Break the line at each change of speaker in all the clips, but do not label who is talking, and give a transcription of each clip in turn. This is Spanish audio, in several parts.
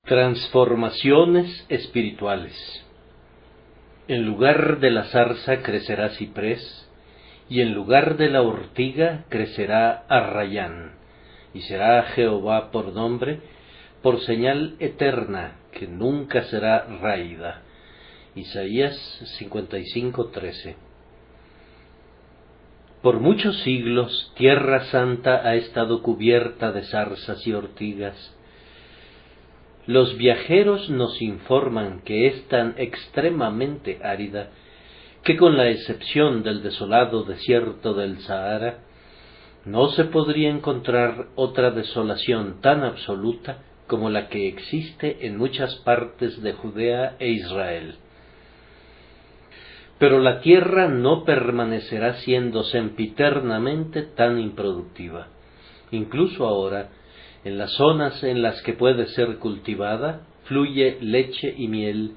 Transformaciones espirituales. En lugar de la zarza crecerá ciprés, y en lugar de la ortiga crecerá arrayán, y será Jehová por nombre, por señal eterna que nunca será raída. Isaías 55:13. Por muchos siglos Tierra Santa ha estado cubierta de zarzas y ortigas. Los viajeros nos informan que es tan extremadamente árida que, con la excepción del desolado desierto del Sahara, no se podría encontrar otra desolación tan absoluta como la que existe en muchas partes de Judea e Israel. Pero la tierra no permanecerá siendo sempiternamente tan improductiva. Incluso ahora, en las zonas en las que puede ser cultivada, fluye leche y miel,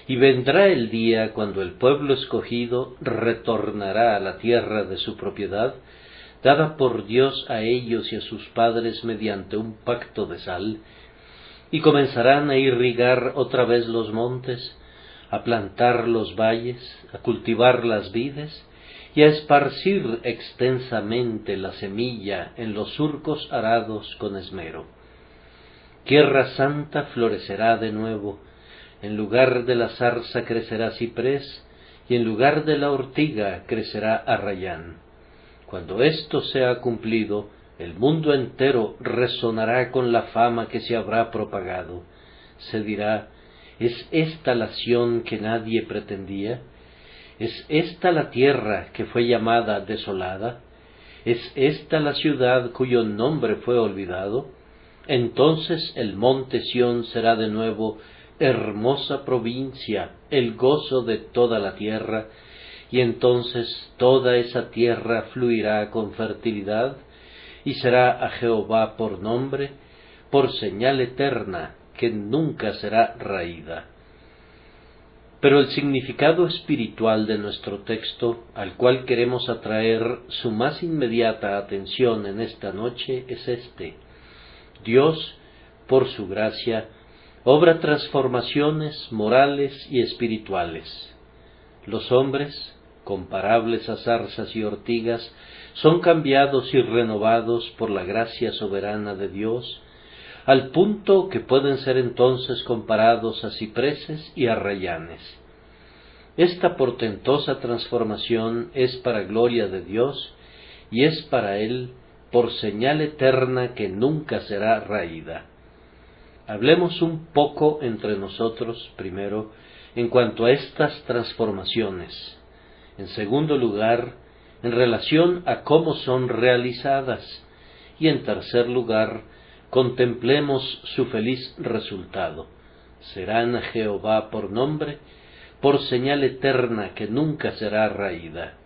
y vendrá el día cuando el pueblo escogido retornará a la tierra de su propiedad, dada por Dios a ellos y a sus padres mediante un pacto de sal, y comenzarán a irrigar otra vez los montes, a plantar los valles, a cultivar las vides, y a esparcir extensamente la semilla en los surcos arados con esmero. Tierra Santa florecerá de nuevo, en lugar de la zarza crecerá ciprés, y en lugar de la ortiga crecerá arrayán. Cuando esto sea cumplido, el mundo entero resonará con la fama que se habrá propagado. Se dirá: ¿es esta la Sión que nadie pretendía? ¿Es esta la tierra que fue llamada desolada? ¿Es esta la ciudad cuyo nombre fue olvidado? Entonces el monte Sión será de nuevo hermosa provincia, el gozo de toda la tierra, y entonces toda esa tierra fluirá con fertilidad, y será a Jehová por nombre, por señal eterna que nunca será raída. Pero el significado espiritual de nuestro texto, al cual queremos atraer su más inmediata atención en esta noche, es este: Dios, por su gracia, obra transformaciones morales y espirituales. Los hombres, comparables a zarzas y ortigas, son cambiados y renovados por la gracia soberana de Dios, al punto que pueden ser entonces comparados a cipreses y arrayanes. Esta portentosa transformación es para gloria de Dios, y es para Él por señal eterna que nunca será raída. Hablemos un poco entre nosotros, primero, en cuanto a estas transformaciones. En segundo lugar, en relación a cómo son realizadas. Y en tercer lugar, contemplemos su feliz resultado. Serán a Jehová por nombre, por señal eterna que nunca será raída.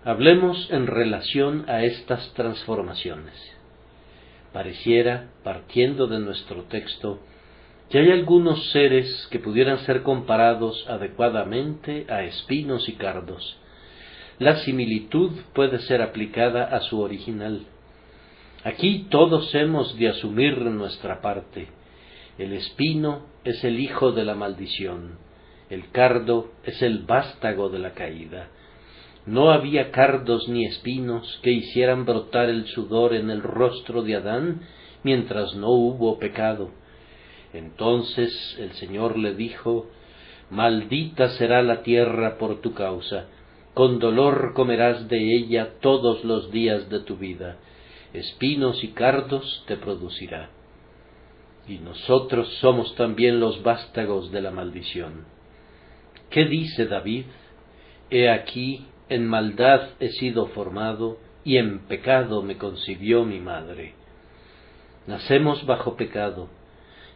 Hablemos en relación a estas transformaciones. Pareciera, partiendo de nuestro texto, que hay algunos seres que pudieran ser comparados adecuadamente a espinos y cardos. La similitud puede ser aplicada a su original. Aquí todos hemos de asumir nuestra parte. El espino es el hijo de la maldición, el cardo es el vástago de la caída. No había cardos ni espinos que hicieran brotar el sudor en el rostro de Adán mientras no hubo pecado. Entonces el Señor le dijo: maldita será la tierra por tu causa, con dolor comerás de ella todos los días de tu vida, espinos y cardos te producirá. Y nosotros somos también los vástagos de la maldición. ¿Qué dice David? He aquí, en maldad he sido formado, y en pecado me concibió mi madre. Nacemos bajo pecado,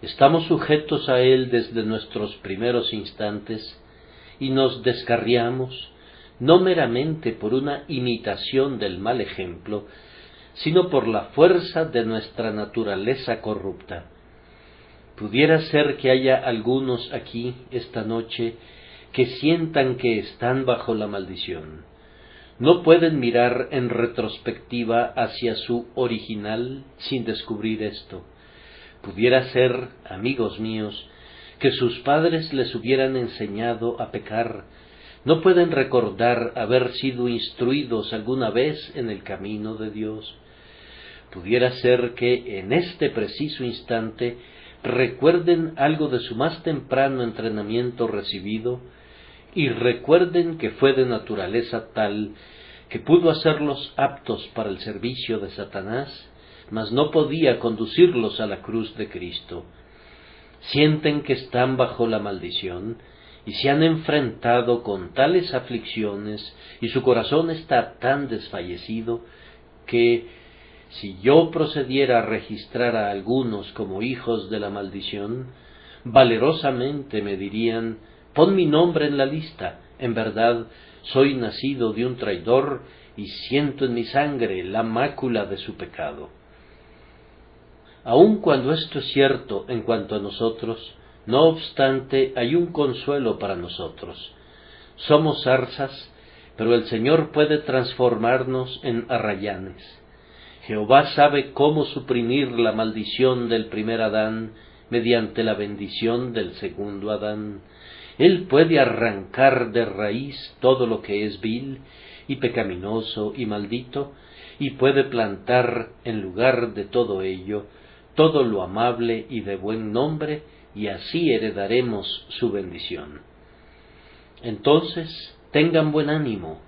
estamos sujetos a él desde nuestros primeros instantes, y nos descarriamos, no meramente por una imitación del mal ejemplo, sino por la fuerza de nuestra naturaleza corrupta. Pudiera ser que haya algunos aquí esta noche que sientan que están bajo la maldición. No pueden mirar en retrospectiva hacia su original sin descubrir esto, Pudiera ser, amigos míos, que sus padres les hubieran enseñado a pecar. No pueden recordar haber sido instruidos alguna vez en el camino de Dios. Pudiera ser que en este preciso instante recuerden algo de su más temprano entrenamiento recibido y recuerden que fue de naturaleza tal que pudo hacerlos aptos para el servicio de Satanás, mas no podía conducirlos a la cruz de Cristo. Sienten que están bajo la maldición y se han enfrentado con tales aflicciones y su corazón está tan desfallecido que, si yo procediera a registrar a algunos como hijos de la maldición, valerosamente me dirían: pon mi nombre en la lista, en verdad soy nacido de un traidor y siento en mi sangre la mácula de su pecado. Aun cuando esto es cierto en cuanto a nosotros, no obstante hay un consuelo para nosotros. Somos zarzas, pero el Señor puede transformarnos en arrayanes. Jehová sabe cómo suprimir la maldición del primer Adán mediante la bendición del segundo Adán. Él puede arrancar de raíz todo lo que es vil y pecaminoso y maldito, y puede plantar en lugar de todo ello todo lo amable y de buen nombre, y así heredaremos su bendición. Entonces, tengan buen ánimo.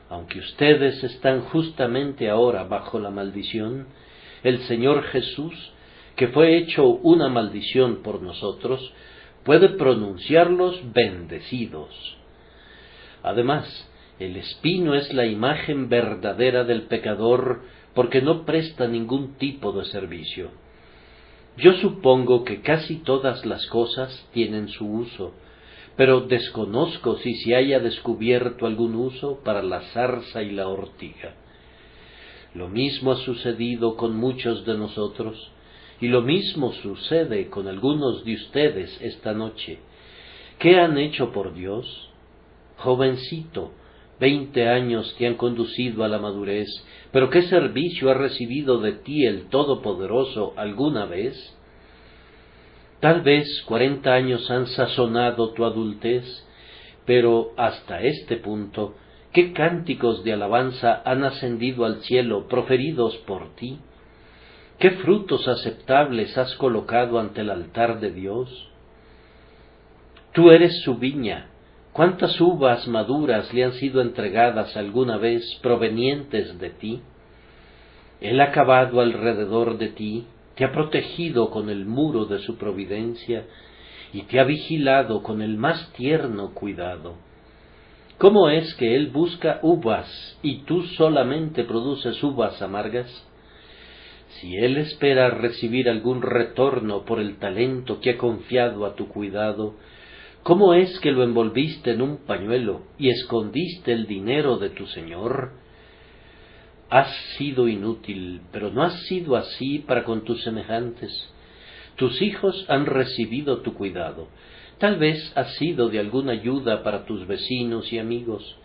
Aunque ustedes están justamente ahora bajo la maldición, el Señor Jesús, que fue hecho una maldición por nosotros, puede pronunciarlos bendecidos. Además, el espino es la imagen verdadera del pecador porque no presta ningún tipo de servicio. Yo supongo que casi todas las cosas tienen su uso, pero desconozco si se haya descubierto algún uso para la zarza y la ortiga. Lo mismo ha sucedido con muchos de nosotros, y lo mismo sucede con algunos de ustedes esta noche. ¿Qué han hecho por Dios? Jovencito, 20 años te han conducido a la madurez, pero ¿qué servicio ha recibido de ti el Todopoderoso alguna vez? Tal vez 40 años han sazonado tu adultez, pero hasta este punto, ¿qué cánticos de alabanza han ascendido al cielo proferidos por ti? ¿Qué frutos aceptables has colocado ante el altar de Dios? Tú eres su viña. ¿Cuántas uvas maduras le han sido entregadas alguna vez provenientes de ti? Él ha cavado alrededor de ti, te ha protegido con el muro de su providencia y te ha vigilado con el más tierno cuidado. ¿Cómo es que Él busca uvas y tú solamente produces uvas amargas? Si Él espera recibir algún retorno por el talento que ha confiado a tu cuidado, ¿cómo es que lo envolviste en un pañuelo y escondiste el dinero de tu Señor? Has sido inútil, pero no has sido así para con tus semejantes. Tus hijos han recibido tu cuidado. Tal vez has sido de alguna ayuda para tus vecinos y amigos,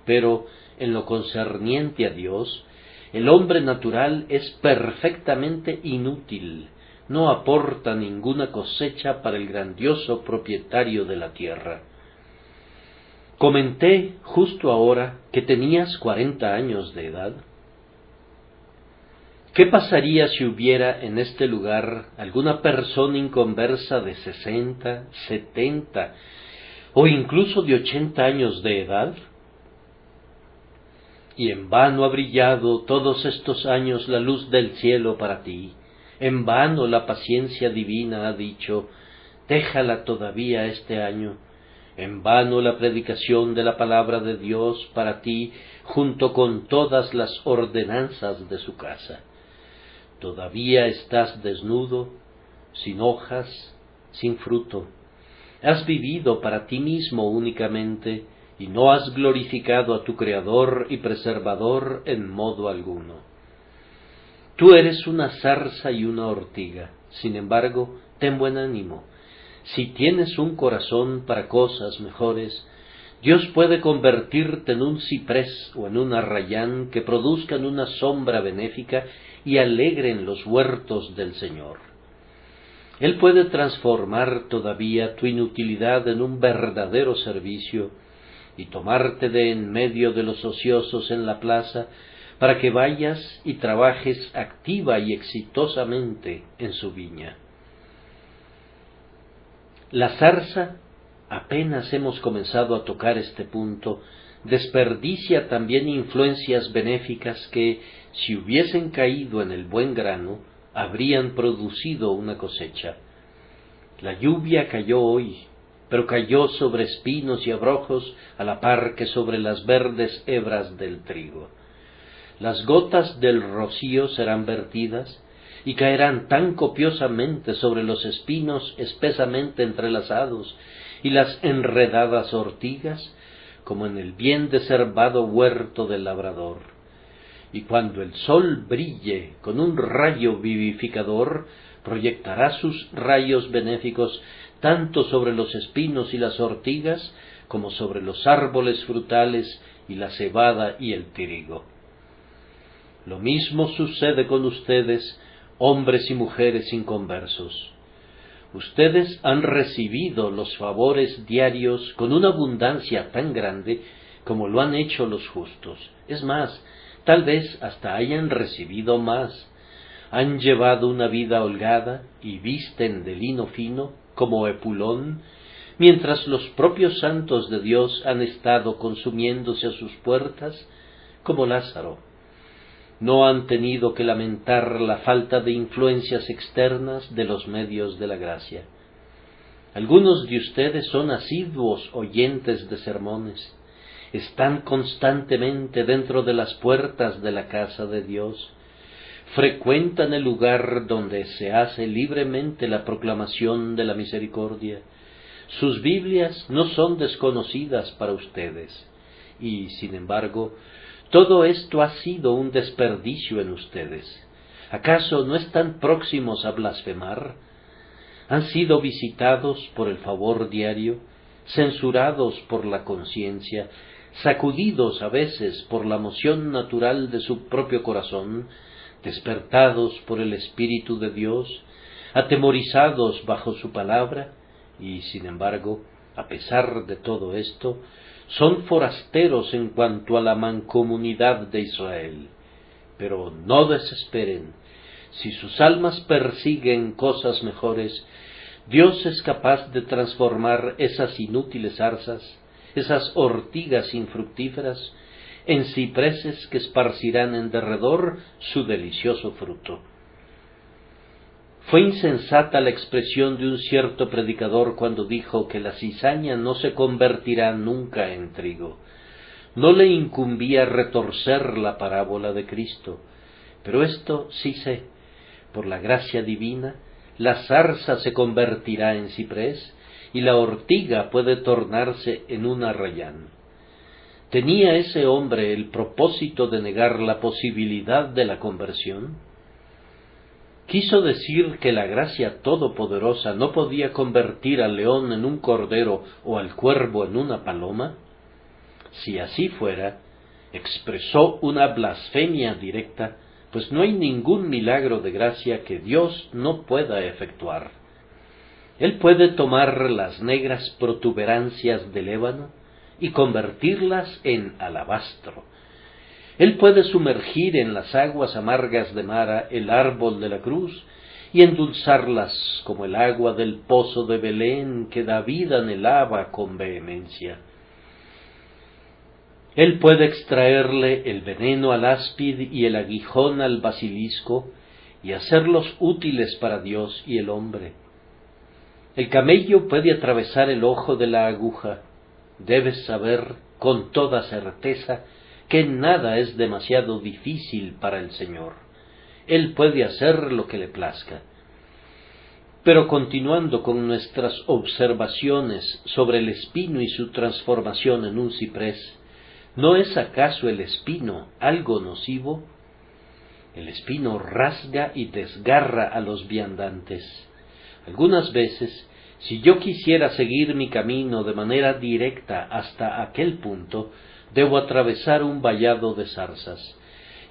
pero en lo concerniente a Dios, el hombre natural es perfectamente inútil, no aporta ninguna cosecha para el grandioso propietario de la tierra. Comenté justo ahora que tenías 40 años de edad. ¿Qué pasaría si hubiera en este lugar alguna persona inconversa de 60, 70 o incluso de 80 años de edad? Y en vano ha brillado todos estos años la luz del cielo para ti. En vano la paciencia divina ha dicho: déjala todavía este año. En vano la predicación de la palabra de Dios para ti, junto con todas las ordenanzas de su casa. Todavía estás desnudo, sin hojas, sin fruto. Has vivido para ti mismo únicamente, y no has glorificado a tu Creador y Preservador en modo alguno. Tú eres una zarza y una ortiga, sin embargo, ten buen ánimo. Si tienes un corazón para cosas mejores, Dios puede convertirte en un ciprés o en un arrayán que produzcan una sombra benéfica y alegren los huertos del Señor. Él puede transformar todavía tu inutilidad en un verdadero servicio y tomarte de en medio de los ociosos en la plaza para que vayas y trabajes activa y exitosamente en su viña. La zarza, apenas hemos comenzado a tocar este punto, desperdicia también influencias benéficas que, si hubiesen caído en el buen grano, habrían producido una cosecha. La lluvia cayó hoy, pero cayó sobre espinos y abrojos a la par que sobre las verdes hebras del trigo. Las gotas del rocío serán vertidas y caerán tan copiosamente sobre los espinos espesamente entrelazados y las enredadas ortigas como en el bien deservado huerto del labrador. Y cuando el sol brille con un rayo vivificador, proyectará sus rayos benéficos tanto sobre los espinos y las ortigas como sobre los árboles frutales y la cebada y el trigo. Lo mismo sucede con ustedes, hombres y mujeres inconversos. Ustedes han recibido los favores diarios con una abundancia tan grande como lo han hecho los justos. Es más, tal vez hasta hayan recibido más. Han llevado una vida holgada y visten de lino fino como Epulón, mientras los propios santos de Dios han estado consumiéndose a sus puertas como Lázaro. No han tenido que lamentar la falta de influencias externas de los medios de la gracia. Algunos de ustedes son asiduos oyentes de sermones, están constantemente dentro de las puertas de la casa de Dios, frecuentan el lugar donde se hace libremente la proclamación de la misericordia. Sus Biblias no son desconocidas para ustedes, y, sin embargo, todo esto ha sido un desperdicio en ustedes. ¿Acaso no están próximos a blasfemar? ¿Han sido visitados por el favor diario, censurados por la conciencia, sacudidos a veces por la moción natural de su propio corazón, despertados por el Espíritu de Dios, atemorizados bajo su palabra? Y, sin embargo, a pesar de todo esto, son forasteros en cuanto a la mancomunidad de Israel. Pero no desesperen. Si sus almas persiguen cosas mejores, Dios es capaz de transformar esas inútiles zarzas, esas ortigas infructíferas, en cipreses que esparcirán en derredor su delicioso fruto. Fue insensata la expresión de un cierto predicador cuando dijo que la cizaña no se convertirá nunca en trigo. No le incumbía retorcer la parábola de Cristo, pero esto sí sé, por la gracia divina, la zarza se convertirá en ciprés y la ortiga puede tornarse en un arrayán. ¿Tenía ese hombre el propósito de negar la posibilidad de la conversión? ¿Quiso decir que la gracia todopoderosa no podía convertir al león en un cordero o al cuervo en una paloma? Si así fuera, expresó una blasfemia directa, pues no hay ningún milagro de gracia que Dios no pueda efectuar. Él puede tomar las negras protuberancias del ébano y convertirlas en alabastro. Él puede sumergir en las aguas amargas de Mara el árbol de la cruz y endulzarlas como el agua del pozo de Belén que David anhelaba con vehemencia. Él puede extraerle el veneno al áspid y el aguijón al basilisco y hacerlos útiles para Dios y el hombre. El camello puede atravesar el ojo de la aguja. Debes saber con toda certeza que nada es demasiado difícil para el Señor. Él puede hacer lo que le plazca. Pero continuando con nuestras observaciones sobre el espino y su transformación en un ciprés, ¿no es acaso el espino algo nocivo? El espino rasga y desgarra a los viandantes. Algunas veces, si yo quisiera seguir mi camino de manera directa hasta aquel punto, debo atravesar un vallado de zarzas,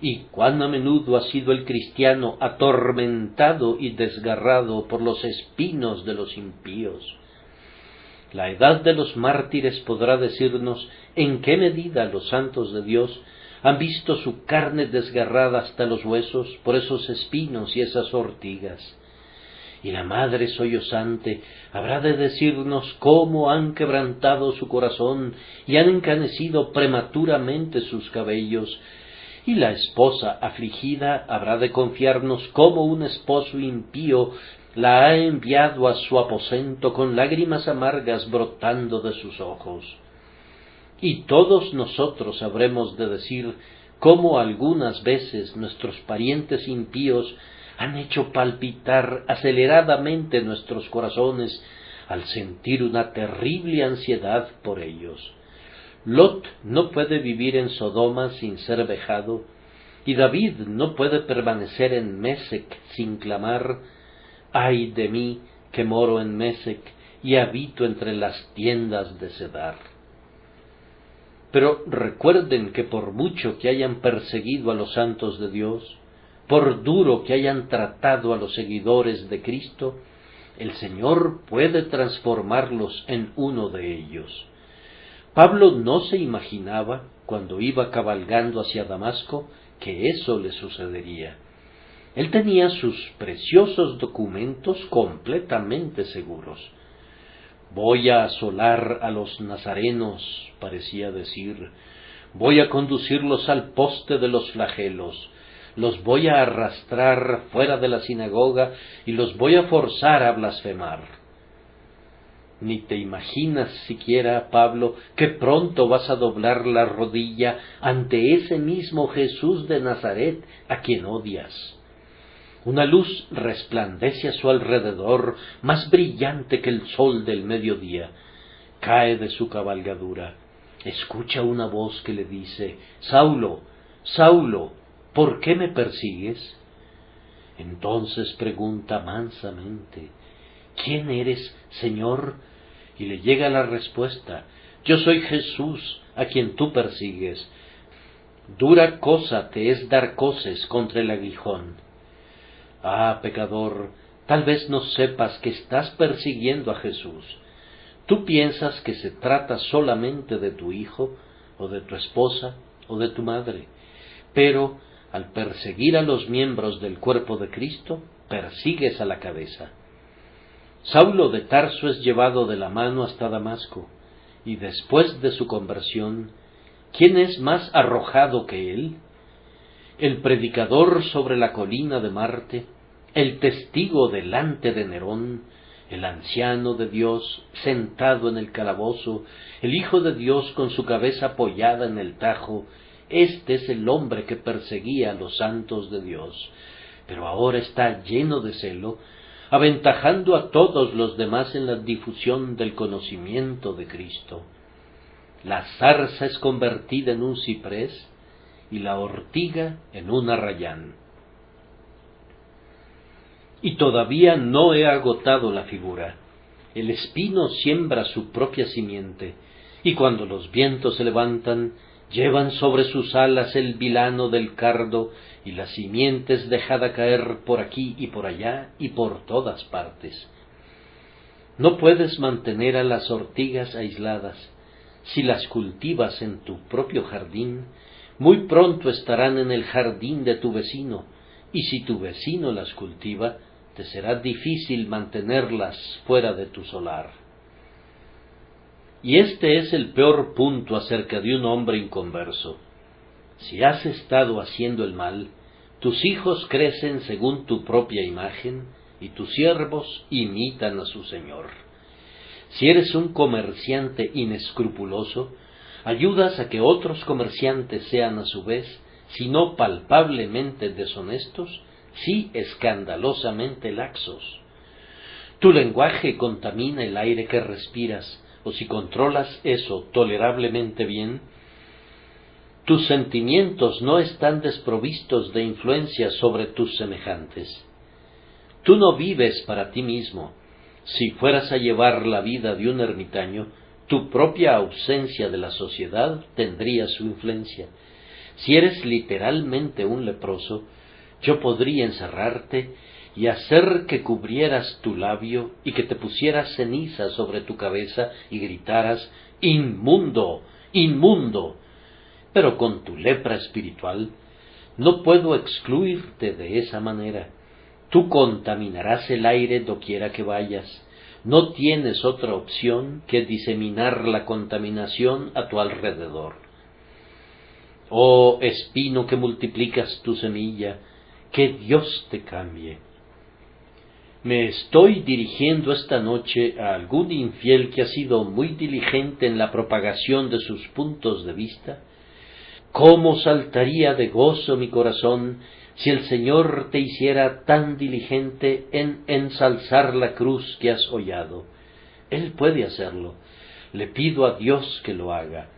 y cuán a menudo ha sido el cristiano atormentado y desgarrado por los espinos de los impíos. La edad de los mártires podrá decirnos en qué medida los santos de Dios han visto su carne desgarrada hasta los huesos por esos espinos y esas ortigas. Y la Madre sollozante habrá de decirnos cómo han quebrantado su corazón y han encanecido prematuramente sus cabellos, y la esposa afligida habrá de confiarnos cómo un esposo impío la ha enviado a su aposento con lágrimas amargas brotando de sus ojos. Y todos nosotros habremos de decir cómo algunas veces nuestros parientes impíos han hecho palpitar aceleradamente nuestros corazones al sentir una terrible ansiedad por ellos. Lot no puede vivir en Sodoma sin ser vejado, y David no puede permanecer en Mesec sin clamar: «Ay de mí, que moro en Mesec y habito entre las tiendas de Cedar». Pero recuerden que por mucho que hayan perseguido a los santos de Dios, por duro que hayan tratado a los seguidores de Cristo, el Señor puede transformarlos en uno de ellos. Pablo no se imaginaba, cuando iba cabalgando hacia Damasco, que eso le sucedería. Él tenía sus preciosos documentos completamente seguros. «Voy a asolar a los nazarenos», parecía decir, «voy a conducirlos al poste de los flagelos, los voy a arrastrar fuera de la sinagoga y los voy a forzar a blasfemar». Ni te imaginas siquiera, Pablo, que pronto vas a doblar la rodilla ante ese mismo Jesús de Nazaret a quien odias. Una luz resplandece a su alrededor, más brillante que el sol del mediodía. Cae de su cabalgadura. Escucha una voz que le dice: «Saulo, Saulo, ¿por qué me persigues?». Entonces pregunta mansamente: «¿Quién eres, Señor?». Y le llega la respuesta: «Yo soy Jesús, a quien tú persigues. Dura cosa te es dar coces contra el aguijón». Ah, pecador, tal vez no sepas que estás persiguiendo a Jesús. Tú piensas que se trata solamente de tu hijo, o de tu esposa, o de tu madre, pero al perseguir a los miembros del cuerpo de Cristo, persigues a la cabeza. Saulo de Tarso es llevado de la mano hasta Damasco, y después de su conversión, ¿quién es más arrojado que él? El predicador sobre la colina de Marte, el testigo delante de Nerón, el anciano de Dios sentado en el calabozo, el Hijo de Dios con su cabeza apoyada en el tajo. Este es el hombre que perseguía a los santos de Dios, pero ahora está lleno de celo, aventajando a todos los demás en la difusión del conocimiento de Cristo. La zarza es convertida en un ciprés, y la ortiga en un arrayán. Y todavía no he agotado la figura. El espino siembra su propia simiente, y cuando los vientos se levantan, llevan sobre sus alas el vilano del cardo, y la simiente es dejada caer por aquí y por allá y por todas partes. No puedes mantener a las ortigas aisladas. Si las cultivas en tu propio jardín, muy pronto estarán en el jardín de tu vecino, y si tu vecino las cultiva, te será difícil mantenerlas fuera de tu solar. Y este es el peor punto acerca de un hombre inconverso. Si has estado haciendo el mal, tus hijos crecen según tu propia imagen, y tus siervos imitan a su señor. Si eres un comerciante inescrupuloso, ayudas a que otros comerciantes sean a su vez, si no palpablemente deshonestos, sí escandalosamente laxos. Tu lenguaje contamina el aire que respiras, o si controlas eso tolerablemente bien, tus sentimientos no están desprovistos de influencia sobre tus semejantes. Tú no vives para ti mismo. Si fueras a llevar la vida de un ermitaño, tu propia ausencia de la sociedad tendría su influencia. Si eres literalmente un leproso, yo podría encerrarte y hacer que cubrieras tu labio y que te pusieras ceniza sobre tu cabeza y gritaras, ¡inmundo! ¡Inmundo! Pero con tu lepra espiritual no puedo excluirte de esa manera. Tú contaminarás el aire doquiera que vayas. No tienes otra opción que diseminar la contaminación a tu alrededor. Oh espino que multiplicas tu semilla, que Dios te cambie. Me estoy dirigiendo esta noche a algún infiel que ha sido muy diligente en la propagación de sus puntos de vista. ¿Cómo saltaría de gozo mi corazón si el Señor te hiciera tan diligente en ensalzar la cruz que has hollado? Él puede hacerlo. Le pido a Dios que lo haga.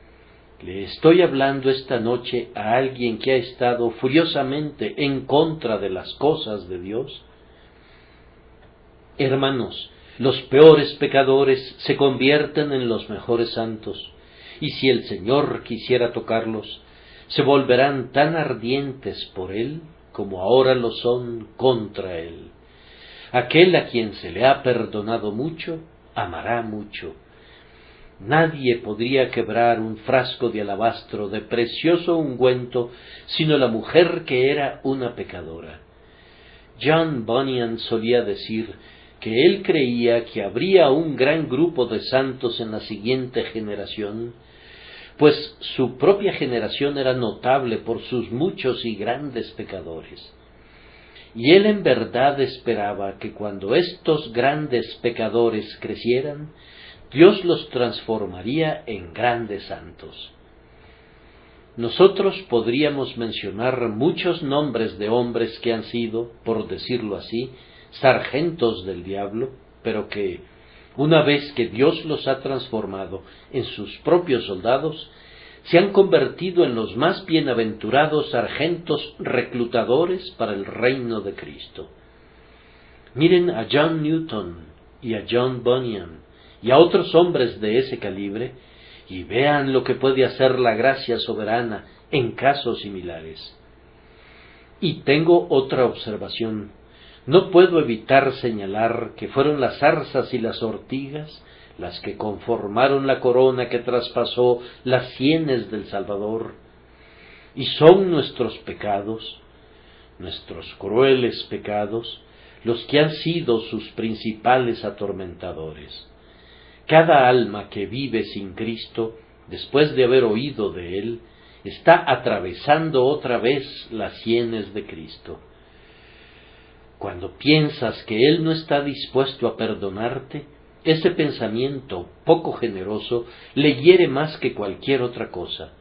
Le estoy hablando esta noche a alguien que ha estado furiosamente en contra de las cosas de Dios. Hermanos, los peores pecadores se convierten en los mejores santos, y si el Señor quisiera tocarlos, se volverán tan ardientes por Él como ahora lo son contra Él. Aquel a quien se le ha perdonado mucho, amará mucho. Nadie podría quebrar un frasco de alabastro de precioso ungüento sino la mujer que era una pecadora. John Bunyan solía decir que él creía que habría un gran grupo de santos en la siguiente generación, pues su propia generación era notable por sus muchos y grandes pecadores. Y él en verdad esperaba que cuando estos grandes pecadores crecieran, Dios los transformaría en grandes santos. Nosotros podríamos mencionar muchos nombres de hombres que han sido, por decirlo así, sargentos del diablo, pero que, una vez que Dios los ha transformado en sus propios soldados, se han convertido en los más bienaventurados sargentos reclutadores para el reino de Cristo. Miren a John Newton y a John Bunyan y a otros hombres de ese calibre, y vean lo que puede hacer la gracia soberana en casos similares. Y tengo otra observación. No puedo evitar señalar que fueron las zarzas y las ortigas las que conformaron la corona que traspasó las sienes del Salvador, y son nuestros pecados, nuestros crueles pecados, los que han sido sus principales atormentadores. Cada alma que vive sin Cristo, después de haber oído de Él, está atravesando otra vez las sienes de Cristo. Cuando piensas que Él no está dispuesto a perdonarte, ese pensamiento poco generoso le hiere más que cualquier otra cosa.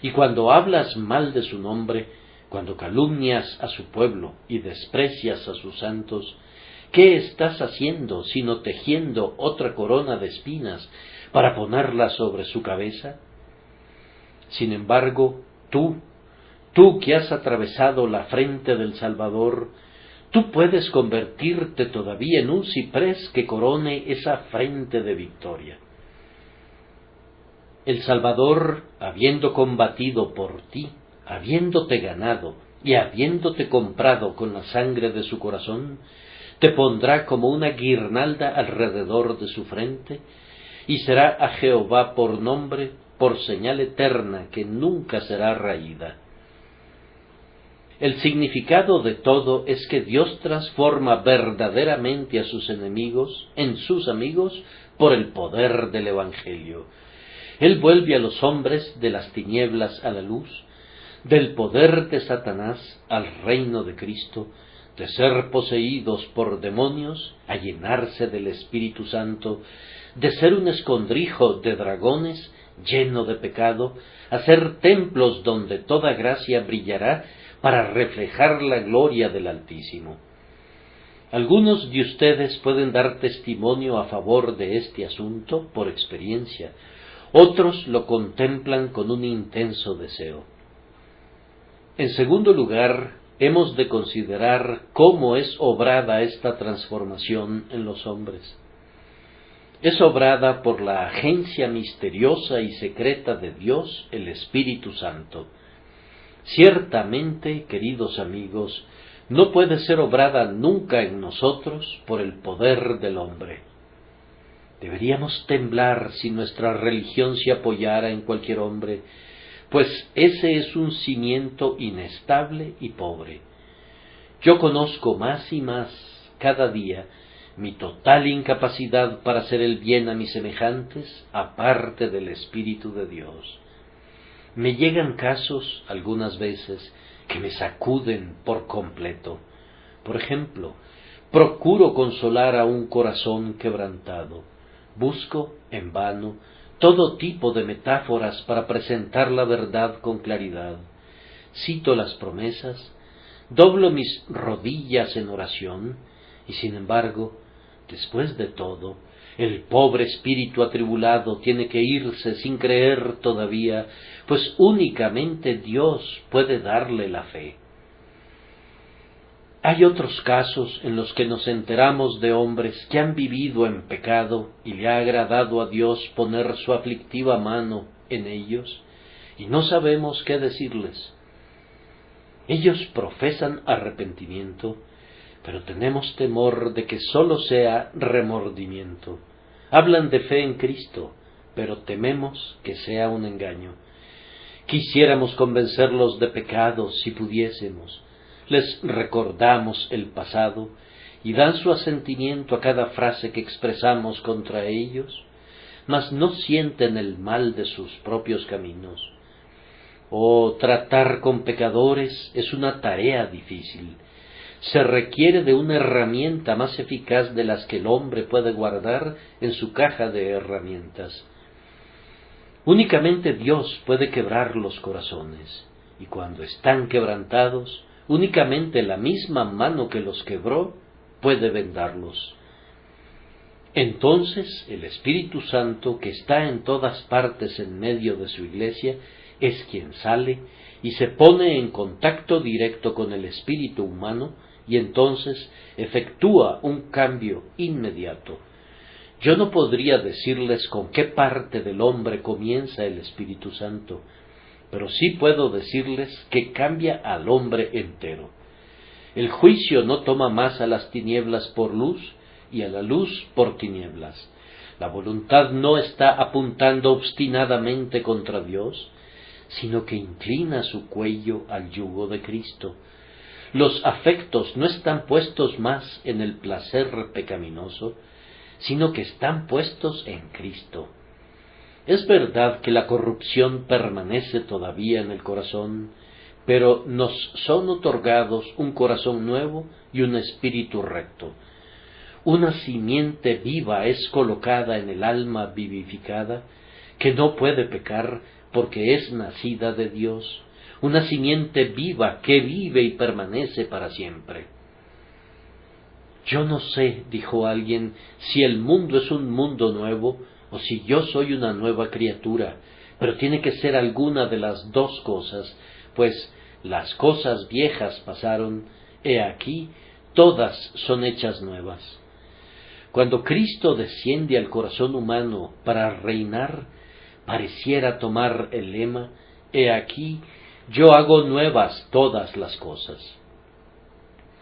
Y cuando hablas mal de su nombre, cuando calumnias a su pueblo y desprecias a sus santos, ¿qué estás haciendo sino tejiendo otra corona de espinas para ponerla sobre su cabeza? Sin embargo, tú que has atravesado la frente del Salvador, tú puedes convertirte todavía en un ciprés que corone esa frente de victoria. El Salvador, habiendo combatido por ti, habiéndote ganado y habiéndote comprado con la sangre de su corazón, te pondrá como una guirnalda alrededor de su frente, y será a Jehová por nombre, por señal eterna que nunca será raída. El significado de todo es que Dios transforma verdaderamente a sus enemigos en sus amigos por el poder del Evangelio. Él vuelve a los hombres de las tinieblas a la luz, del poder de Satanás al reino de Cristo, de ser poseídos por demonios a llenarse del Espíritu Santo, de ser un escondrijo de dragones lleno de pecado, a ser templos donde toda gracia brillará para reflejar la gloria del Altísimo. Algunos de ustedes pueden dar testimonio a favor de este asunto por experiencia, otros lo contemplan con un intenso deseo. En segundo lugar, hemos de considerar cómo es obrada esta transformación en los hombres. Es obrada por la agencia misteriosa y secreta de Dios, el Espíritu Santo. Ciertamente, queridos amigos, no puede ser obrada nunca en nosotros por el poder del hombre. Deberíamos temblar si nuestra religión se apoyara en cualquier hombre, pues ese es un cimiento inestable y pobre. Yo conozco más y más cada día mi total incapacidad para hacer el bien a mis semejantes, aparte del Espíritu de Dios. Me llegan casos, algunas veces, que me sacuden por completo. Por ejemplo, procuro consolar a un corazón quebrantado. Busco, en vano, todo tipo de metáforas para presentar la verdad con claridad. Cito las promesas, doblo mis rodillas en oración, y sin embargo, después de todo, el pobre espíritu atribulado tiene que irse sin creer todavía, pues únicamente Dios puede darle la fe. Hay otros casos en los que nos enteramos de hombres que han vivido en pecado y le ha agradado a Dios poner su aflictiva mano en ellos, y no sabemos qué decirles. Ellos profesan arrepentimiento, pero tenemos temor de que sólo sea remordimiento. Hablan de fe en Cristo, pero tememos que sea un engaño. Quisiéramos convencerlos de pecado si pudiésemos. Les recordamos el pasado y dan su asentimiento a cada frase que expresamos contra ellos, mas no sienten el mal de sus propios caminos. Tratar con pecadores es una tarea difícil. Se requiere de una herramienta más eficaz de las que el hombre puede guardar en su caja de herramientas. Únicamente Dios puede quebrar los corazones, y cuando están quebrantados, únicamente la misma mano que los quebró puede vendarlos. Entonces el Espíritu Santo, que está en todas partes en medio de su iglesia, es quien sale y se pone en contacto directo con el espíritu humano y entonces efectúa un cambio inmediato. Yo no podría decirles con qué parte del hombre comienza el Espíritu Santo, pero sí puedo decirles que cambia al hombre entero. El juicio no toma más a las tinieblas por luz y a la luz por tinieblas. La voluntad no está apuntando obstinadamente contra Dios, sino que inclina su cuello al yugo de Cristo. Los afectos no están puestos más en el placer pecaminoso, sino que están puestos en Cristo. Es verdad que la corrupción permanece todavía en el corazón, pero nos son otorgados un corazón nuevo y un espíritu recto. Una simiente viva es colocada en el alma vivificada, que no puede pecar porque es nacida de Dios, una simiente viva que vive y permanece para siempre. Yo no sé, dijo alguien, si el mundo es un mundo nuevo o si yo soy una nueva criatura, pero tiene que ser alguna de las dos cosas, pues las cosas viejas pasaron, he aquí, todas son hechas nuevas. Cuando Cristo desciende al corazón humano para reinar, pareciera tomar el lema, he aquí, yo hago nuevas todas las cosas.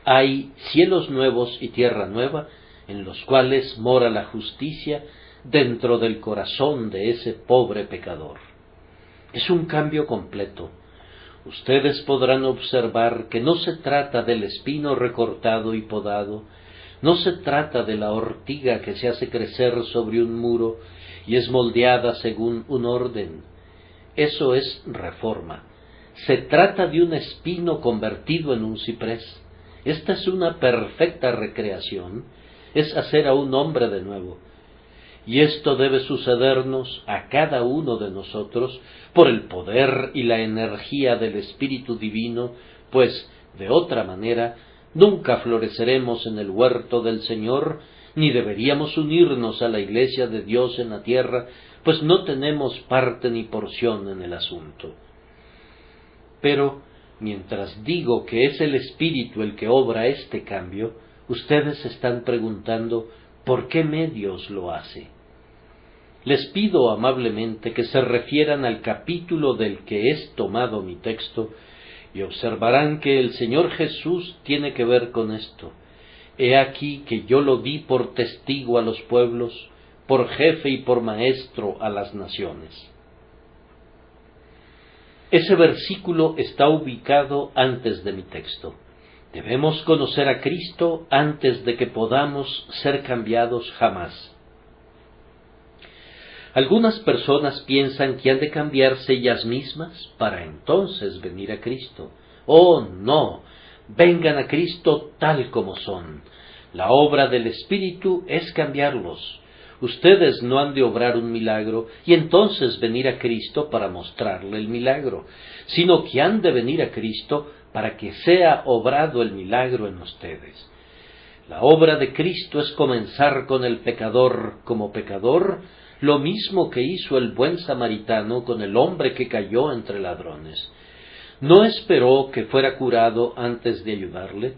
Hay cielos nuevos y tierra nueva, en los cuales mora la justicia dentro del corazón de ese pobre pecador. Es un cambio completo. Ustedes podrán observar que no se trata del espino recortado y podado, no se trata de la ortiga que se hace crecer sobre un muro y es moldeada según un orden. Eso es reforma. Se trata de un espino convertido en un ciprés. Esta es una perfecta recreación, es hacer a un hombre de nuevo. Y esto debe sucedernos a cada uno de nosotros por el poder y la energía del Espíritu Divino, pues, de otra manera, nunca floreceremos en el huerto del Señor, ni deberíamos unirnos a la Iglesia de Dios en la tierra, pues no tenemos parte ni porción en el asunto. Pero, mientras digo que es el Espíritu el que obra este cambio, ustedes están preguntando ¿por qué medios lo hace? Les pido amablemente que se refieran al capítulo del que es tomado mi texto, y observarán que el Señor Jesús tiene que ver con esto. He aquí que yo lo di por testigo a los pueblos, por jefe y por maestro a las naciones. Ese versículo está ubicado antes de mi texto. Debemos conocer a Cristo antes de que podamos ser cambiados jamás. Algunas personas piensan que han de cambiarse ellas mismas para entonces venir a Cristo. Oh, no, vengan a Cristo tal como son. La obra del Espíritu es cambiarlos. Ustedes no han de obrar un milagro y entonces venir a Cristo para mostrarle el milagro, sino que han de venir a Cristo para que sea obrado el milagro en ustedes. La obra de Cristo es comenzar con el pecador como pecador, lo mismo que hizo el buen samaritano con el hombre que cayó entre ladrones. No esperó que fuera curado antes de ayudarle,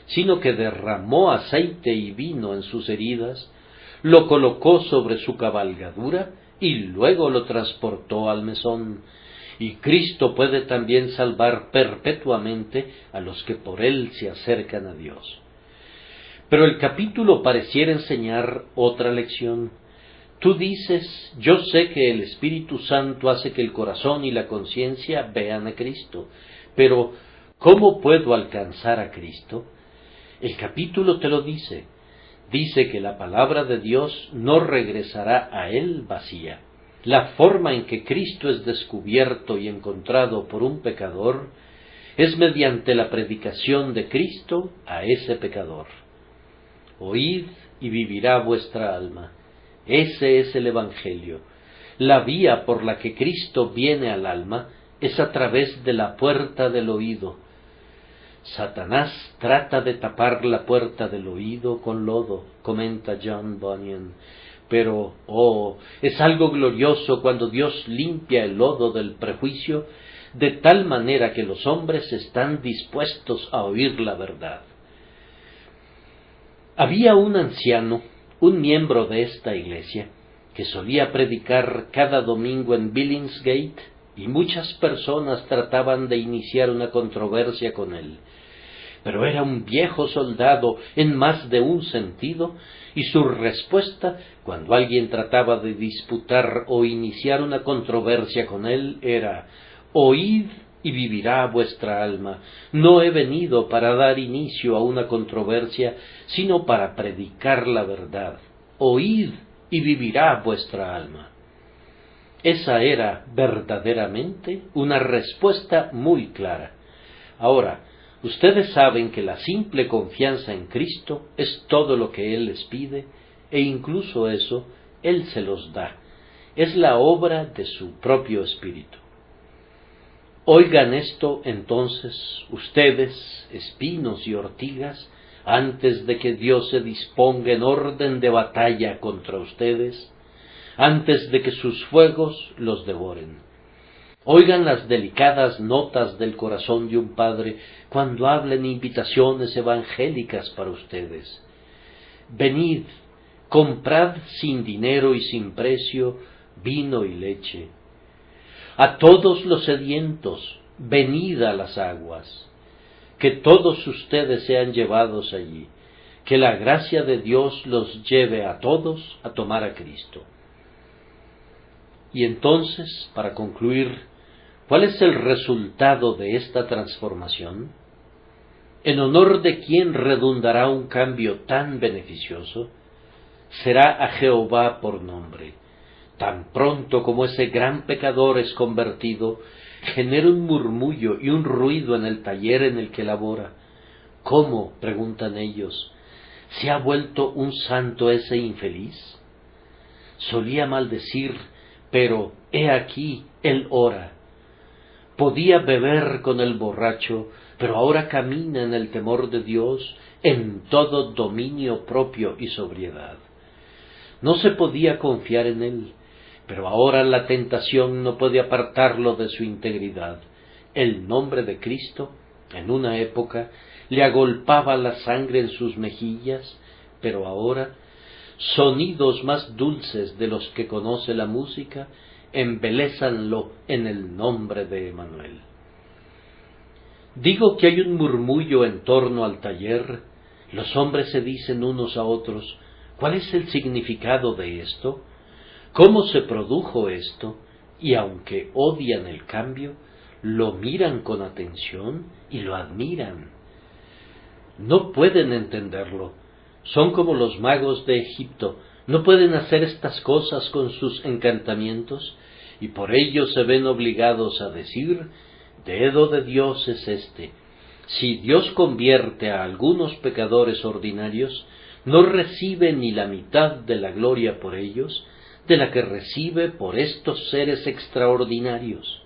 sino que derramó aceite y vino en sus heridas, lo colocó sobre su cabalgadura y luego lo transportó al mesón. Y Cristo puede también salvar perpetuamente a los que por él se acercan a Dios. Pero el capítulo pareciera enseñar otra lección. Tú dices, yo sé que el Espíritu Santo hace que el corazón y la conciencia vean a Cristo, pero ¿cómo puedo alcanzar a Cristo? El capítulo te lo dice. Dice que la palabra de Dios no regresará a él vacía. La forma en que Cristo es descubierto y encontrado por un pecador es mediante la predicación de Cristo a ese pecador. Oíd y vivirá vuestra alma. Ese es el Evangelio. La vía por la que Cristo viene al alma es a través de la puerta del oído. Satanás trata de tapar la puerta del oído con lodo, comenta John Bunyan, pero, es algo glorioso cuando Dios limpia el lodo del prejuicio de tal manera que los hombres están dispuestos a oír la verdad. Había un anciano, un miembro de esta iglesia, que solía predicar cada domingo en Billingsgate, y muchas personas trataban de iniciar una controversia con él. Pero era un viejo soldado en más de un sentido, y su respuesta, cuando alguien trataba de disputar o iniciar una controversia con él, era: «Oíd y vivirá vuestra alma. No he venido para dar inicio a una controversia, sino para predicar la verdad. Oíd y vivirá vuestra alma». Esa era verdaderamente una respuesta muy clara. Ahora, ustedes saben que la simple confianza en Cristo es todo lo que Él les pide, e incluso eso Él se los da. Es la obra de su propio Espíritu. Oigan esto entonces, ustedes, espinos y ortigas, antes de que Dios se disponga en orden de batalla contra ustedes, antes de que sus fuegos los devoren. Oigan las delicadas notas del corazón de un padre cuando hablen invitaciones evangélicas para ustedes. Venid, comprad sin dinero y sin precio vino y leche. A todos los sedientos, venid a las aguas. Que todos ustedes sean llevados allí. Que la gracia de Dios los lleve a todos a tomar a Cristo. Y entonces, para concluir, ¿cuál es el resultado de esta transformación? ¿En honor de quién redundará un cambio tan beneficioso? Será a Jehová por nombre. Tan pronto como ese gran pecador es convertido, genera un murmullo y un ruido en el taller en el que labora. ¿Cómo?, preguntan ellos, ¿se ha vuelto un santo ese infeliz? Solía maldecir, pero he aquí, él ora. Podía beber con el borracho, pero ahora camina en el temor de Dios, en todo dominio propio y sobriedad. No se podía confiar en él, pero ahora la tentación no puede apartarlo de su integridad. El nombre de Cristo, en una época, le agolpaba la sangre en sus mejillas, pero ahora sonidos más dulces de los que conoce la música embelezanlo en el nombre de Emmanuel. Digo que hay un murmullo en torno al taller. Los hombres se dicen unos a otros, ¿cuál es el significado de esto? ¿Cómo se produjo esto? Y aunque odian el cambio, lo miran con atención y lo admiran. No pueden entenderlo. Son como los magos de Egipto. No pueden hacer estas cosas con sus encantamientos, y por ello se ven obligados a decir, dedo de Dios es este. Si Dios convierte a algunos pecadores ordinarios, no recibe ni la mitad de la gloria por ellos, de la que recibe por estos seres extraordinarios.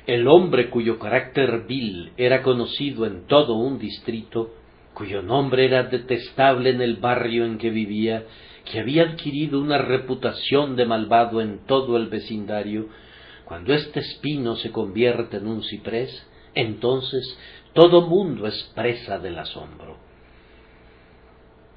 El hombre cuyo carácter vil era conocido en todo un distrito, cuyo nombre era detestable en el barrio en que vivía, que había adquirido una reputación de malvado en todo el vecindario, cuando este espino se convierte en un ciprés, entonces todo mundo es presa del asombro.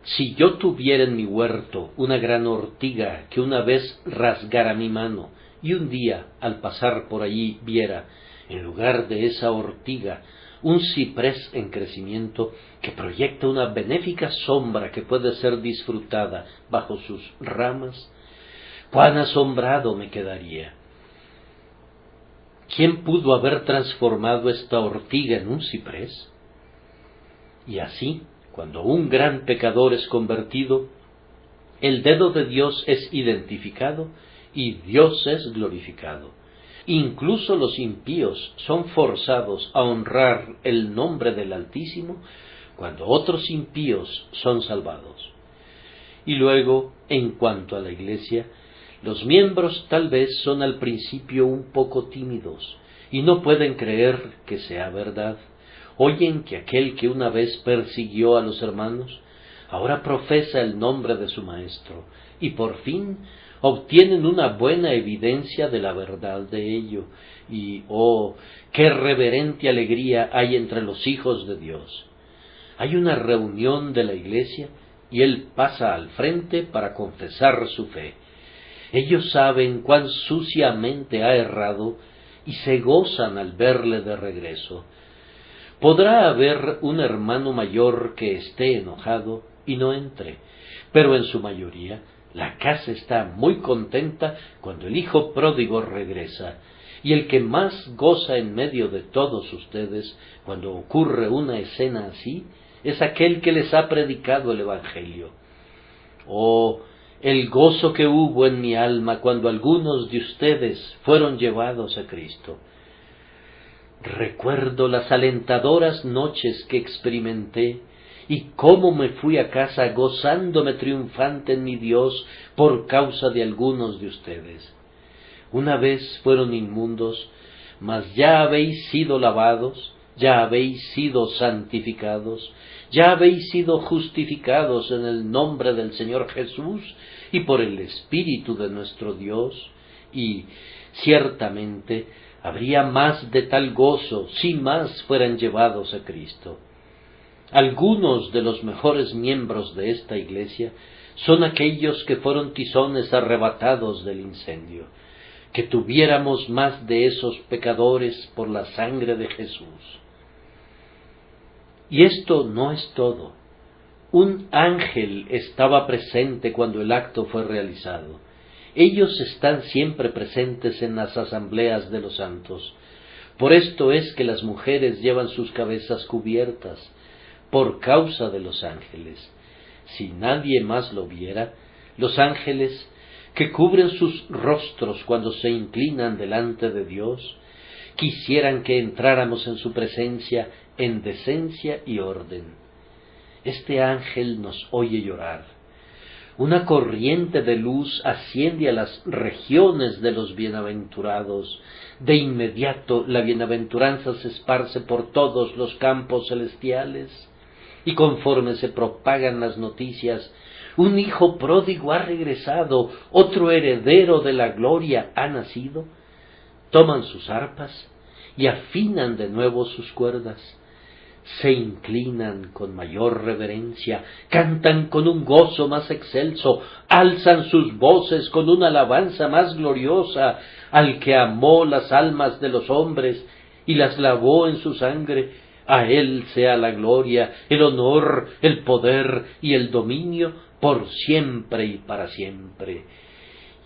Si yo tuviera en mi huerto una gran ortiga que una vez rasgara mi mano, y un día, al pasar por allí, viera, en lugar de esa ortiga, un ciprés en crecimiento que proyecta una benéfica sombra que puede ser disfrutada bajo sus ramas, cuán asombrado me quedaría. ¿Quién pudo haber transformado esta ortiga en un ciprés? Y así, cuando un gran pecador es convertido, el dedo de Dios es identificado y Dios es glorificado. Incluso los impíos son forzados a honrar el nombre del Altísimo cuando otros impíos son salvados. Y luego, en cuanto a la Iglesia, los miembros tal vez son al principio un poco tímidos y no pueden creer que sea verdad. Oyen que aquel que una vez persiguió a los hermanos, ahora profesa el nombre de su Maestro, y por fin obtienen una buena evidencia de la verdad de ello, y ¡oh, qué reverente alegría hay entre los hijos de Dios! Hay una reunión de la Iglesia, y Él pasa al frente para confesar su fe. Ellos saben cuán suciamente ha errado, y se gozan al verle de regreso. Podrá haber un hermano mayor que esté enojado y no entre, pero en su mayoría la casa está muy contenta cuando el hijo pródigo regresa, y el que más goza en medio de todos ustedes cuando ocurre una escena así es aquel que les ha predicado el Evangelio. Oh, el gozo que hubo en mi alma cuando algunos de ustedes fueron llevados a Cristo. Recuerdo las alentadoras noches que experimenté y cómo me fui a casa gozándome triunfante en mi Dios por causa de algunos de ustedes. Una vez fueron inmundos, mas ya habéis sido lavados, ya habéis sido santificados, ya habéis sido justificados en el nombre del Señor Jesús y por el Espíritu de nuestro Dios, y ciertamente habría más de tal gozo si más fueran llevados a Cristo. Algunos de los mejores miembros de esta Iglesia son aquellos que fueron tizones arrebatados del incendio. Que tuviéramos más de esos pecadores por la sangre de Jesús. Y esto no es todo. Un ángel estaba presente cuando el acto fue realizado. Ellos están siempre presentes en las asambleas de los santos. Por esto es que las mujeres llevan sus cabezas cubiertas, por causa de los ángeles. Si nadie más lo viera, los ángeles, que cubren sus rostros cuando se inclinan delante de Dios, quisieran que entráramos en su presencia en decencia y orden. Este ángel nos oye llorar. Una corriente de luz asciende a las regiones de los bienaventurados. De inmediato la bienaventuranza se esparce por todos los campos celestiales, y conforme se propagan las noticias, un hijo pródigo ha regresado, otro heredero de la gloria ha nacido, toman sus arpas y afinan de nuevo sus cuerdas. Se inclinan con mayor reverencia, cantan con un gozo más excelso, alzan sus voces con una alabanza más gloriosa al que amó las almas de los hombres y las lavó en su sangre, a Él sea la gloria, el honor, el poder y el dominio por siempre y para siempre.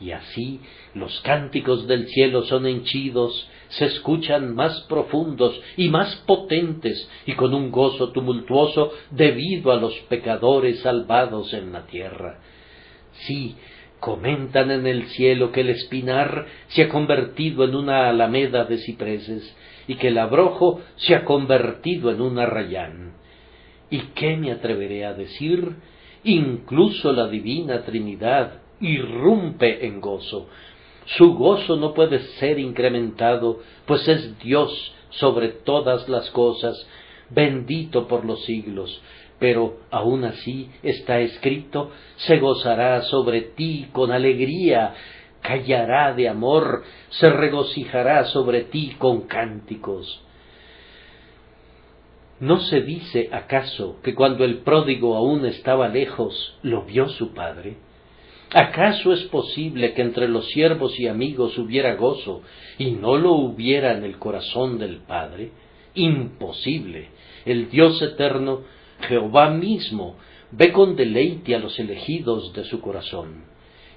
Y así los cánticos del cielo son henchidos, se escuchan más profundos y más potentes, y con un gozo tumultuoso debido a los pecadores salvados en la tierra. Sí, comentan en el cielo que el espinar se ha convertido en una alameda de cipreses, y que el abrojo se ha convertido en un arrayán. ¿Y qué me atreveré a decir? Incluso la divina Trinidad irrumpe en gozo. Su gozo no puede ser incrementado, pues es Dios sobre todas las cosas, bendito por los siglos. Pero aun así está escrito: se gozará sobre ti con alegría, callará de amor, se regocijará sobre ti con cánticos. ¿No se dice acaso que cuando el pródigo aún estaba lejos, lo vio su padre? ¿Acaso es posible que entre los siervos y amigos hubiera gozo y no lo hubiera en el corazón del Padre? Imposible. El Dios eterno, Jehová mismo, ve con deleite a los elegidos de su corazón.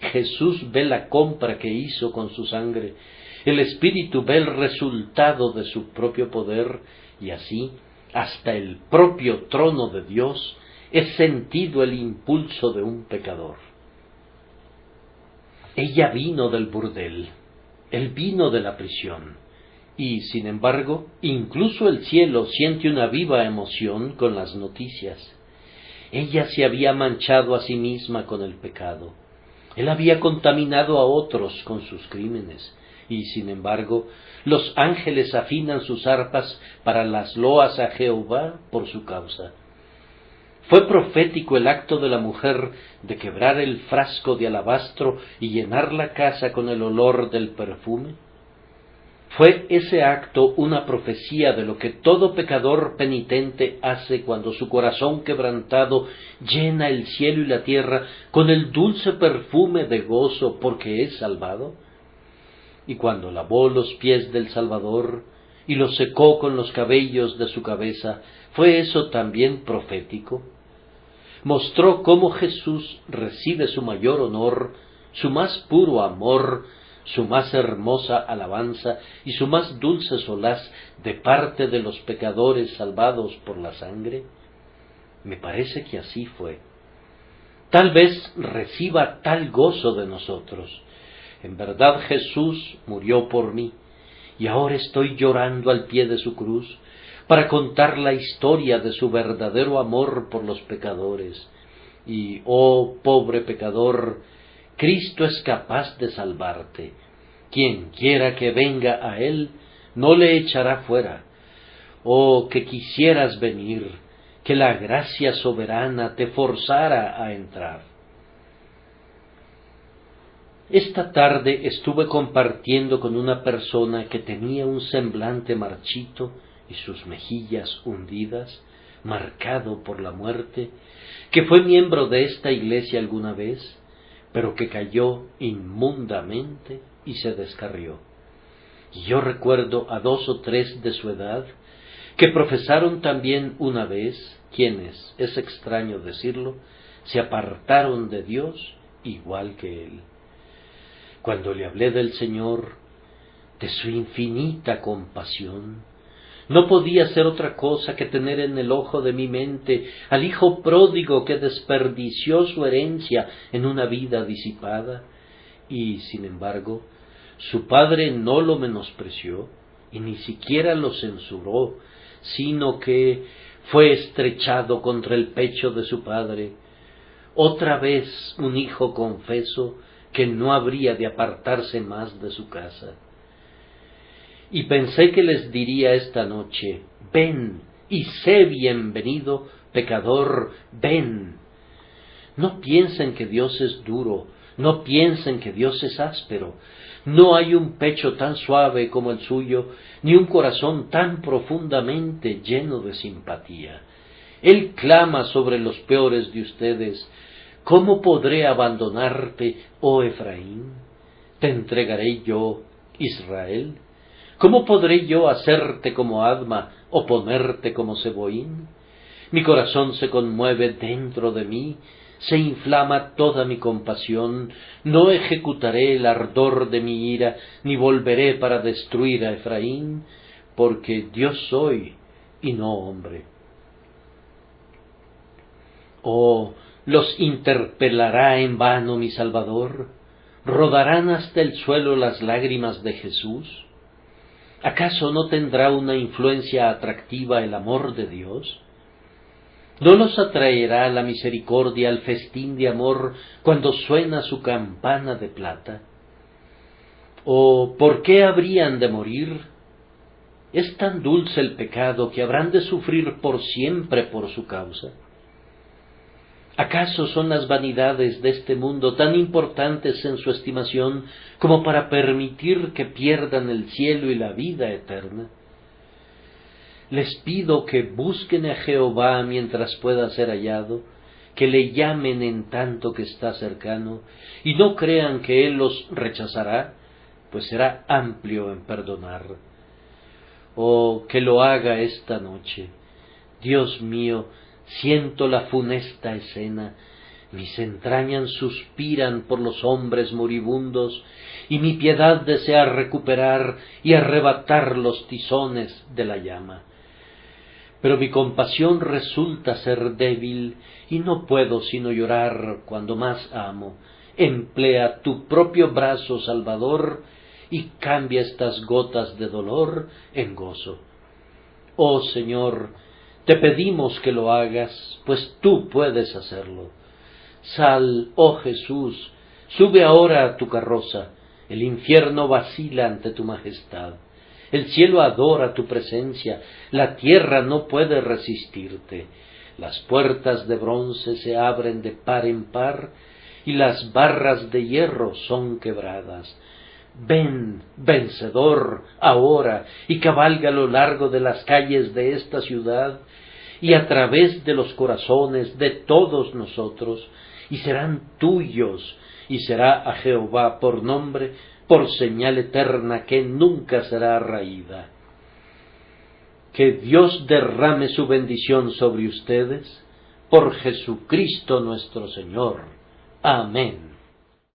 Jesús ve la compra que hizo con su sangre. El Espíritu ve el resultado de su propio poder, y así, hasta el propio trono de Dios, es sentido el impulso de un pecador. Ella vino del burdel, él vino de la prisión, y, sin embargo, incluso el cielo siente una viva emoción con las noticias. Ella se había manchado a sí misma con el pecado. Él había contaminado a otros con sus crímenes, y, sin embargo, los ángeles afinan sus arpas para las loas a Jehová por su causa. ¿Fue profético el acto de la mujer de quebrar el frasco de alabastro y llenar la casa con el olor del perfume? ¿Fue ese acto una profecía de lo que todo pecador penitente hace cuando su corazón quebrantado llena el cielo y la tierra con el dulce perfume de gozo porque es salvado? Y cuando lavó los pies del Salvador y los secó con los cabellos de su cabeza, ¿fue eso también profético? Mostró cómo Jesús recibe su mayor honor, su más puro amor, su más hermosa alabanza y su más dulce solaz de parte de los pecadores salvados por la sangre. Me parece que así fue. Tal vez reciba tal gozo de nosotros. En verdad Jesús murió por mí, y ahora estoy llorando al pie de su cruz para contar la historia de su verdadero amor por los pecadores. Y, oh pobre pecador, Cristo es capaz de salvarte. Quien quiera que venga a Él, no le echará fuera. Oh, que quisieras venir, que la gracia soberana te forzara a entrar. Esta tarde estuve compartiendo con una persona que tenía un semblante marchito y sus mejillas hundidas, marcado por la muerte, que fue miembro de esta iglesia alguna vez, pero que cayó inmundamente y se descarrió. Y yo recuerdo a 2 o 3 de su edad que profesaron también una vez, quienes, es extraño decirlo, se apartaron de Dios igual que él. Cuando le hablé del Señor, de su infinita compasión, no podía ser otra cosa que tener en el ojo de mi mente al hijo pródigo que desperdició su herencia en una vida disipada, y, sin embargo, su padre no lo menospreció y ni siquiera lo censuró, sino que fue estrechado contra el pecho de su padre, otra vez un hijo confeso que no habría de apartarse más de su casa. Y pensé que les diría esta noche: ven y sé bienvenido, pecador, ven. No piensen que Dios es duro, no piensen que Dios es áspero. No hay un pecho tan suave como el suyo, ni un corazón tan profundamente lleno de simpatía. Él clama sobre los peores de ustedes: ¿cómo podré abandonarte, oh Efraín? ¿Te entregaré yo, Israel? ¿Cómo podré yo hacerte como Adma o ponerte como Seboín? Mi corazón se conmueve dentro de mí, se inflama toda mi compasión, no ejecutaré el ardor de mi ira, ni volveré para destruir a Efraín, porque Dios soy y no hombre. Oh, ¿los interpelará en vano mi Salvador? ¿Rodarán hasta el suelo las lágrimas de Jesús? ¿Acaso no tendrá una influencia atractiva el amor de Dios? ¿No los atraerá la misericordia al festín de amor cuando suena su campana de plata? ¿O por qué habrían de morir? ¿Es tan dulce el pecado que habrán de sufrir por siempre por su causa? ¿Acaso son las vanidades de este mundo tan importantes en su estimación como para permitir que pierdan el cielo y la vida eterna? Les pido que busquen a Jehová mientras pueda ser hallado, que le llamen en tanto que está cercano, y no crean que Él los rechazará, pues será amplio en perdonar. Oh, que lo haga esta noche. Dios mío, siento la funesta escena, mis entrañas suspiran por los hombres moribundos, y mi piedad desea recuperar y arrebatar los tizones de la llama. Pero mi compasión resulta ser débil, y no puedo sino llorar cuando más amo. Emplea tu propio brazo salvador, y cambia estas gotas de dolor en gozo. Oh Señor, te pedimos que lo hagas, pues tú puedes hacerlo. Sal, oh Jesús, sube ahora a tu carroza, el infierno vacila ante tu majestad. El cielo adora tu presencia, la tierra no puede resistirte. Las puertas de bronce se abren de par en par, y las barras de hierro son quebradas. Ven, vencedor, ahora, y cabalga a lo largo de las calles de esta ciudad, y a través de los corazones de todos nosotros, y serán tuyos, y será a Jehová por nombre, por señal eterna que nunca será raída. Que Dios derrame su bendición sobre ustedes, por Jesucristo nuestro Señor. Amén.